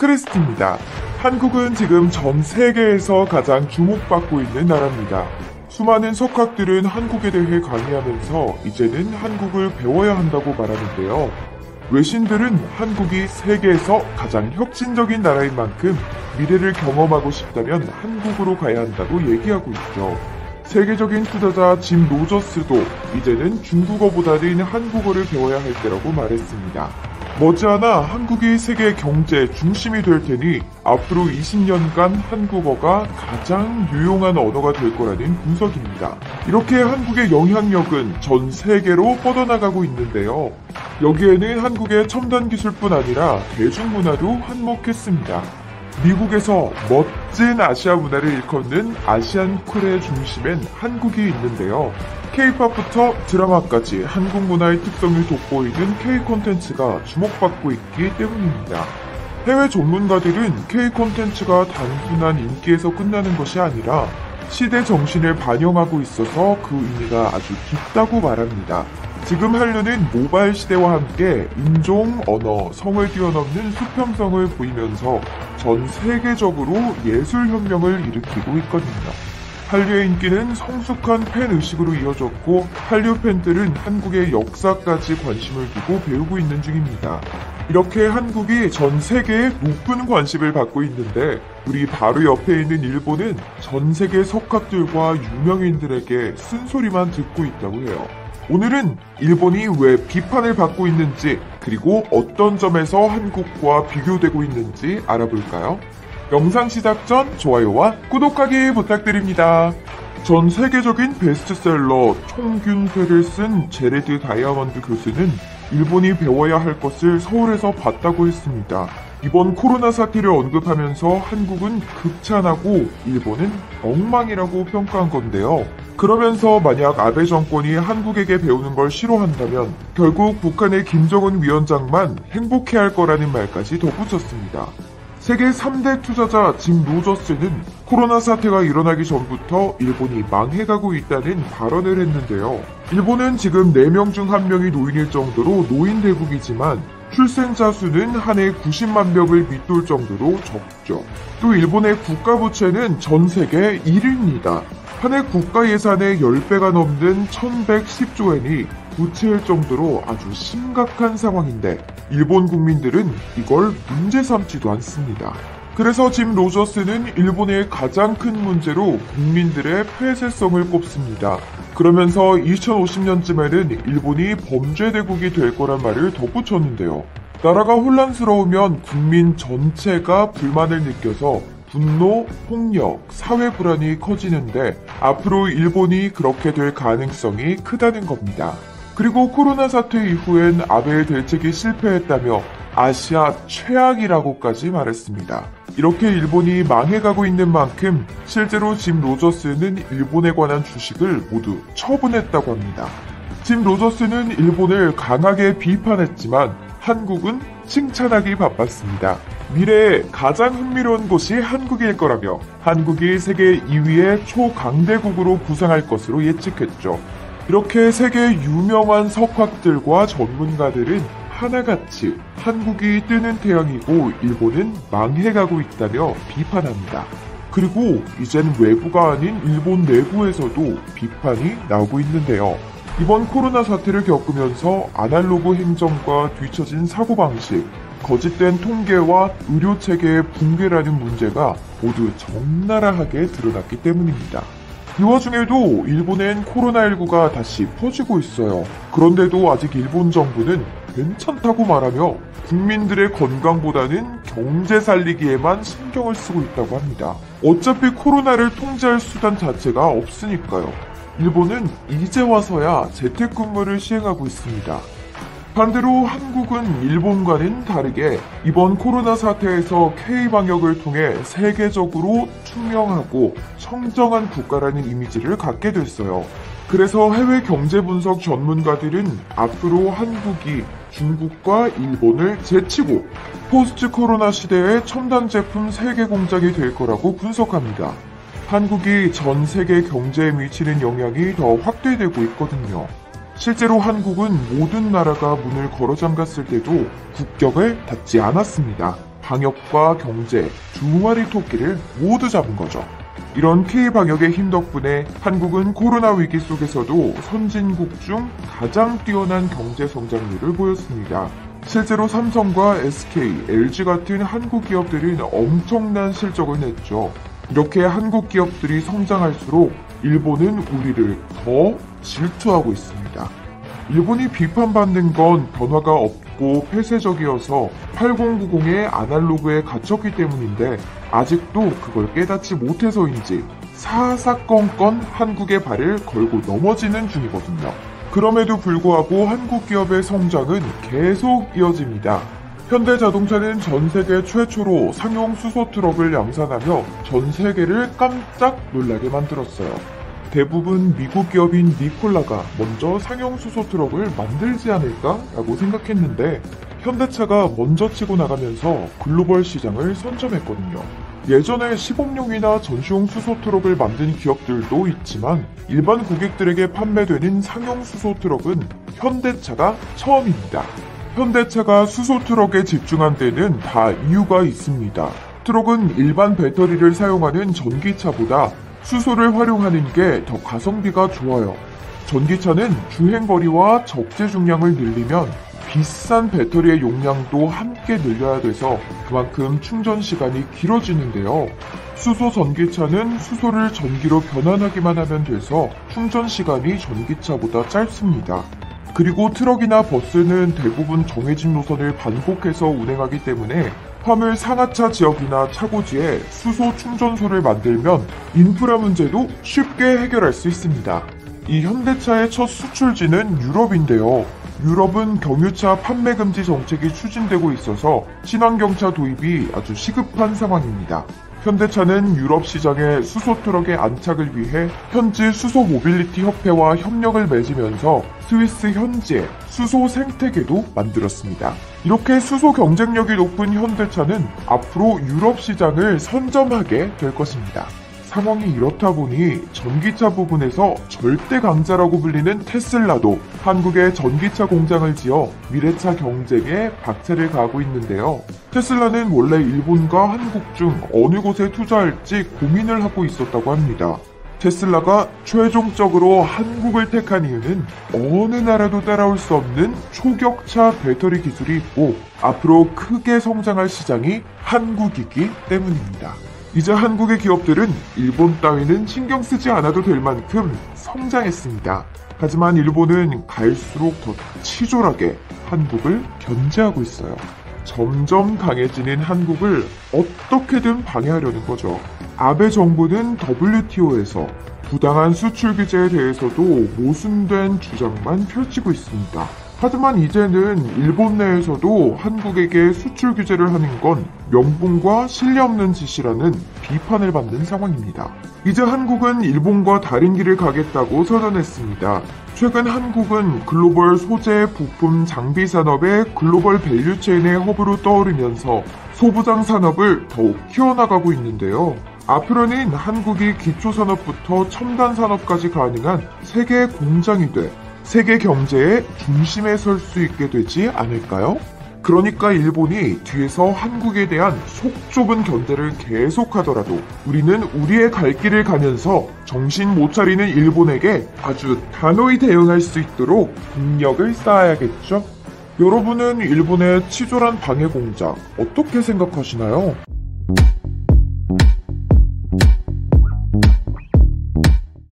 크리스티입니다. 한국은 지금 전 세계에서 가장 주목받고 있는 나라입니다. 수많은 석학들은 한국에 대해 강의하면서 이제는 한국을 배워야 한다고 말하는데요. 외신들은 한국이 세계에서 가장 혁신적인 나라인 만큼 미래를 경험하고 싶다면 한국으로 가야 한다고 얘기하고 있죠. 세계적인 투자자 짐 로저스도 이제는 중국어보다는 한국어를 배워야 할 때라고 말했습니다. 머지않아 한국이 세계 경제 중심이 될 테니 앞으로 20년간 한국어가 가장 유용한 언어가 될 거라는 분석입니다. 이렇게 한국의 영향력은 전 세계로 뻗어나가고 있는데요. 여기에는 한국의 첨단 기술뿐 아니라 대중문화도 한몫했습니다. 미국에서 멋진 아시아 문화를 일컫는 아시안 쿨의 중심엔 한국이 있는데요. K-팝부터 드라마까지 한국 문화의 특성을 돋보이는 K-콘텐츠가 주목받고 있기 때문입니다. 해외 전문가들은 K-콘텐츠가 단순한 인기에서 끝나는 것이 아니라 시대 정신을 반영하고 있어서 그 의미가 아주 깊다고 말합니다. 지금 한류는 모바일 시대와 함께 인종, 언어, 성을 뛰어넘는 수평성을 보이면서 전 세계적으로 예술혁명을 일으키고 있거든요. 한류의 인기는 성숙한 팬의식으로 이어졌고 한류 팬들은 한국의 역사까지 관심을 두고 배우고 있는 중입니다. 이렇게 한국이 전 세계에 높은 관심을 받고 있는데 우리 바로 옆에 있는 일본은 전 세계 석학들과 유명인들에게 쓴소리만 듣고 있다고 해요. 오늘은 일본이 왜 비판을 받고 있는지 그리고 어떤 점에서 한국과 비교되고 있는지 알아볼까요? 영상 시작 전 좋아요와 구독하기 부탁드립니다. 전 세계적인 베스트셀러 총균세를 쓴 제레드 다이아몬드 교수는 일본이 배워야 할 것을 서울에서 봤다고 했습니다. 이번 코로나 사태를 언급하면서 한국은 극찬하고 일본은 엉망이라고 평가한 건데요. 그러면서 만약 아베 정권이 한국에게 배우는 걸 싫어한다면 결국 북한의 김정은 위원장만 행복해할 거라는 말까지 덧붙였습니다. 세계 3대 투자자 짐 로저스는 코로나 사태가 일어나기 전부터 일본이 망해가고 있다는 발언을 했는데요. 일본은 지금 4명 중 1명이 노인일 정도로 노인 대국이지만 출생자 수는 한 해 90만 명을 밑돌 정도로 적죠. 또 일본의 국가부채는 전 세계 1위입니다. 한 해 국가 예산의 10배가 넘는 1110조 엔이 부채일 정도로 아주 심각한 상황인데 일본 국민들은 이걸 문제 삼지도 않습니다. 그래서 짐 로저스는 일본의 가장 큰 문제로 국민들의 폐쇄성을 꼽습니다. 그러면서 2050년쯤에는 일본이 범죄대국이 될 거란 말을 덧붙였는데요. 나라가 혼란스러우면 국민 전체가 불만을 느껴서 분노, 폭력, 사회 불안이 커지는데 앞으로 일본이 그렇게 될 가능성이 크다는 겁니다. 그리고 코로나 사태 이후엔 아베의 대책이 실패했다며 아시아 최악이라고까지 말했습니다. 이렇게 일본이 망해가고 있는 만큼 실제로 짐 로저스는 일본에 관한 주식을 모두 처분했다고 합니다. 짐 로저스는 일본을 강하게 비판했지만 한국은 칭찬하기 바빴습니다. 미래에 가장 흥미로운 곳이 한국일 거라며 한국이 세계 2위의 초강대국으로 부상할 것으로 예측했죠. 이렇게 세계 유명한 석학들과 전문가들은 하나같이 한국이 뜨는 태양이고 일본은 망해가고 있다며 비판합니다. 그리고 이젠 외부가 아닌 일본 내부에서도 비판이 나오고 있는데요. 이번 코로나 사태를 겪으면서 아날로그 행정과 뒤처진 사고방식, 거짓된 통계와 의료체계의 붕괴라는 문제가 모두 적나라하게 드러났기 때문입니다. 이 와중에도 일본엔 코로나19가 다시 퍼지고 있어요. 그런데도 아직 일본 정부는 괜찮다고 말하며 국민들의 건강보다는 경제 살리기에만 신경을 쓰고 있다고 합니다. 어차피 코로나를 통제할 수단 자체가 없으니까요. 일본은 이제 와서야 재택근무를 시행하고 있습니다. 반대로 한국은 일본과는 다르게 이번 코로나 사태에서 K-방역을 통해 세계적으로 투명하고 청정한 국가라는 이미지를 갖게 됐어요. 그래서 해외 경제 분석 전문가들은 앞으로 한국이 중국과 일본을 제치고 포스트 코로나 시대의 첨단 제품 세계 공장이 될 거라고 분석합니다. 한국이 전 세계 경제에 미치는 영향이 더 확대되고 있거든요. 실제로 한국은 모든 나라가 문을 걸어 잠갔을 때도 국격을 닫지 않았습니다. 방역과 경제 두 마리 토끼를 모두 잡은 거죠. 이런 K방역의 힘 덕분에 한국은 코로나 위기 속에서도 선진국 중 가장 뛰어난 경제 성장률을 보였습니다. 실제로 삼성과 SK, LG 같은 한국 기업들은 엄청난 실적을 냈죠. 이렇게 한국 기업들이 성장할수록 일본은 우리를 더 질투하고 있습니다. 일본이 비판받는 건 변화가 없고 폐쇄적이어서 8090의 아날로그에 갇혔기 때문인데 아직도 그걸 깨닫지 못해서인지 사사건건 한국의 발을 걸고 넘어지는 중이거든요. 그럼에도 불구하고 한국 기업의 성장은 계속 이어집니다. 현대자동차는 전 세계 최초로 상용 수소 트럭을 양산하며 전 세계를 깜짝 놀라게 만들었어요. 대부분 미국 기업인 니콜라가 먼저 상용 수소 트럭을 만들지 않을까라고 생각했는데 현대차가 먼저 치고 나가면서 글로벌 시장을 선점했거든요. 예전에 시범용이나 전시용 수소 트럭을 만든 기업들도 있지만 일반 고객들에게 판매되는 상용 수소 트럭은 현대차가 처음입니다. 현대차가 수소 트럭에 집중한 데는 다 이유가 있습니다. 트럭은 일반 배터리를 사용하는 전기차보다 수소를 활용하는 게 더 가성비가 좋아요. 전기차는 주행거리와 적재 중량을 늘리면 비싼 배터리의 용량도 함께 늘려야 돼서 그만큼 충전 시간이 길어지는데요. 수소 전기차는 수소를 전기로 변환하기만 하면 돼서 충전 시간이 전기차보다 짧습니다. 그리고 트럭이나 버스는 대부분 정해진 노선을 반복해서 운행하기 때문에 화물 상하차 지역이나 차고지에 수소 충전소를 만들면 인프라 문제도 쉽게 해결할 수 있습니다. 이 현대차의 첫 수출지는 유럽인데요. 유럽은 경유차 판매 금지 정책이 추진되고 있어서 친환경차 도입이 아주 시급한 상황입니다. 현대차는 유럽 시장의 수소 트럭의 안착을 위해 현지 수소 모빌리티 협회와 협력을 맺으면서 스위스 현지의 수소 생태계도 만들었습니다. 이렇게 수소 경쟁력이 높은 현대차는 앞으로 유럽 시장을 선점하게 될 것입니다. 상황이 이렇다 보니 전기차 부분에서 절대 강자라고 불리는 테슬라도 한국에 전기차 공장을 지어 미래차 경쟁에 박차를 가하고 있는데요. 테슬라는 원래 일본과 한국 중 어느 곳에 투자할지 고민을 하고 있었다고 합니다. 테슬라가 최종적으로 한국을 택한 이유는 어느 나라도 따라올 수 없는 초격차 배터리 기술이 있고 앞으로 크게 성장할 시장이 한국이기 때문입니다. 이제 한국의 기업들은 일본 따위는 신경 쓰지 않아도 될 만큼 성장했습니다. 하지만 일본은 갈수록 더 치졸하게 한국을 견제하고 있어요. 점점 강해지는 한국을 어떻게든 방해하려는 거죠. 아베 정부는 WTO에서 부당한 수출 규제에 대해서도 모순된 주장만 펼치고 있습니다. 하지만 이제는 일본 내에서도 한국에게 수출 규제를 하는 건 명분과 신뢰 없는 짓이라는 비판을 받는 상황입니다. 이제 한국은 일본과 다른 길을 가겠다고 선언했습니다. 최근 한국은 글로벌 소재, 부품, 장비 산업의 글로벌 밸류체인의 허브로 떠오르면서 소부장 산업을 더욱 키워나가고 있는데요. 앞으로는 한국이 기초산업부터 첨단 산업까지 가능한 세계 공장이 돼 세계 경제의 중심에 설 수 있게 되지 않을까요? 그러니까 일본이 뒤에서 한국에 대한 속 좁은 견제를 계속하더라도 우리는 우리의 갈 길을 가면서 정신 못 차리는 일본에게 아주 단호히 대응할 수 있도록 국력을 쌓아야겠죠? 여러분은 일본의 치졸한 방해 공작 어떻게 생각하시나요?